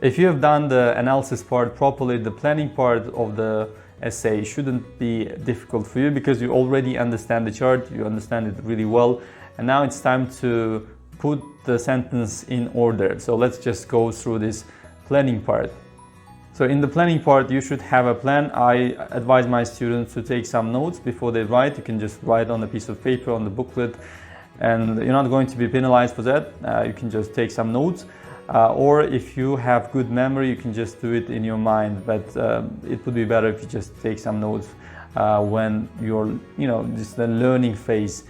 If you have done the analysis part properly, the planning part of the essay shouldn't be difficult for you because you already understand the chart, you understand it really well, and now it's time to put the sentence in order. So let's just go through this planning part. So in the planning part, you should have a plan. I advise my students to take some notes before they write. You can just write on a piece of paper, on the booklet, and you're not going to be penalized for that. You can just take some notes. Or if you have good memory, you can just do it in your mind. But it would be better if you just take some notes when you're, just the learning phase.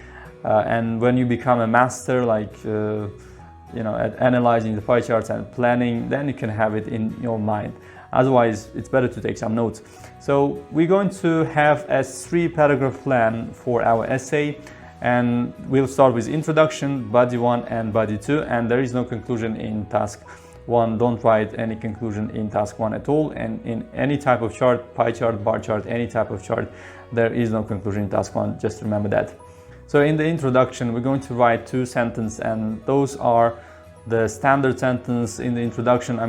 And when you become a master, like, at analyzing the pie charts and planning, then you can have it in your mind. Otherwise, it's better to take some notes. So we're going to have a 3-paragraph plan for our essay, and we'll start with introduction, body 1 and body 2, and there is no conclusion in task 1. Don't write any conclusion in task 1 at all, and in any type of chart, pie chart, bar chart, any type of chart, there is no conclusion in task 1. Just remember that. So in the introduction, we're going to write 2 sentences, and those are the standard sentence in the introduction.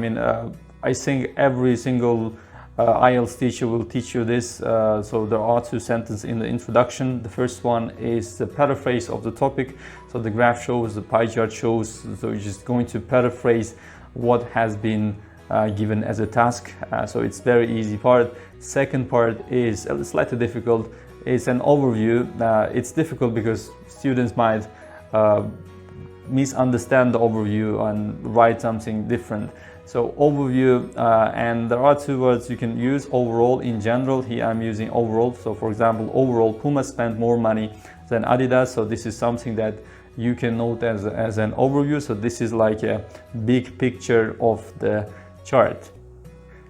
I think every single IELTS teacher will teach you this. So there are 2 sentences in the introduction. The first one is the paraphrase of the topic. So the graph shows, the pie chart shows, so you're just going to paraphrase what has been given as a task. So it's very easy part. Second part is slightly difficult. It's an overview. It's difficult because students might misunderstand the overview and write something different. So overview, and there are 2 words you can use: overall, in general. Here I'm using overall. So for example, overall, Puma spent more money than Adidas. So this is something that you can note as an overview. So this is like a big picture of the chart.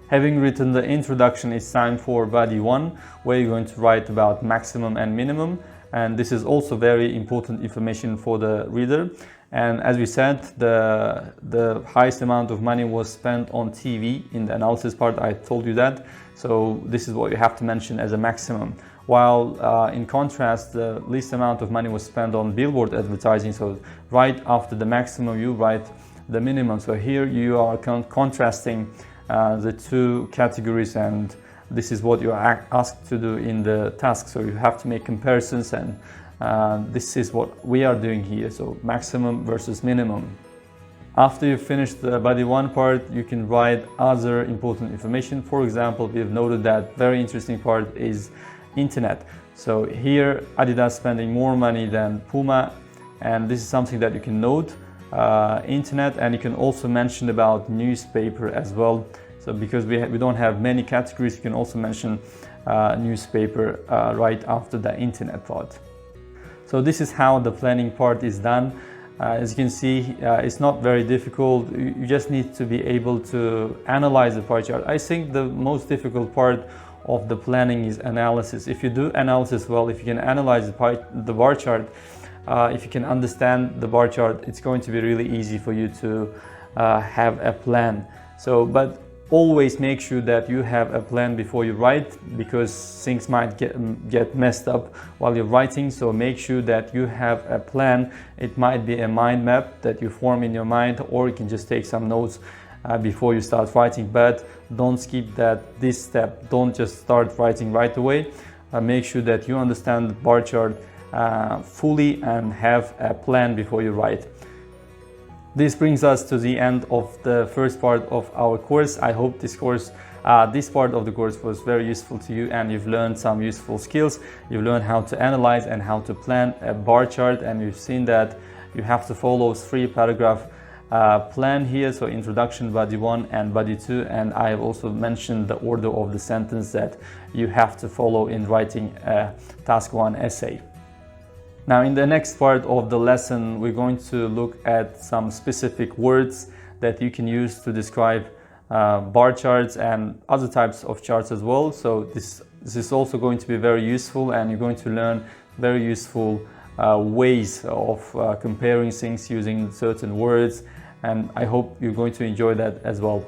Having written the introduction, it's time for body 1, where you're going to write about maximum and minimum. And this is also very important information for the reader. And as we said, the highest amount of money was spent on TV. In the analysis part, I told you that. So this is what you have to mention as a maximum. While in contrast, the least amount of money was spent on billboard advertising. So right after the maximum, you write the minimum. So here you are contrasting the 2 categories, and this is what you are asked to do in the task. So you have to make comparisons, and this is what we are doing here. So maximum versus minimum. After you finish the body 1 part, you can write other important information. For example, we have noted that very interesting part is internet. So here Adidas spending more money than Puma, and this is something that you can note. Internet, and you can also mention about newspaper as well. So because we don't have many categories, you can also mention newspaper right after the internet part. So this is how the planning part is done. As you can see, it's not very difficult. You just need to be able to analyze the pie chart. I think the most difficult part of the planning is analysis. If you do analysis well, if you can analyze the bar chart, if you can understand the bar chart, it's going to be really easy for you to have a plan. So, but always make sure that you have a plan before you write, because things might get messed up while you're writing. So make sure that you have a plan. It might be a mind map that you form in your mind, or you can just take some notes before you start writing, but don't skip this step. Don't just start writing right away. Make sure that you understand the bar chart fully and have a plan before you write. This brings us to the end of the first part of our course. I hope this part of the course was very useful to you, and you've learned some useful skills. You've learned how to analyze and how to plan a bar chart, and you've seen that you have to follow 3-paragraph plan here. So introduction, body 1 and body 2, and I have also mentioned the order of the sentence that you have to follow in writing a task 1 essay. Now in the next part of the lesson, we're going to look at some specific words that you can use to describe bar charts and other types of charts as well. So this is also going to be very useful, and you're going to learn very useful ways of comparing things using certain words, and I hope you're going to enjoy that as well.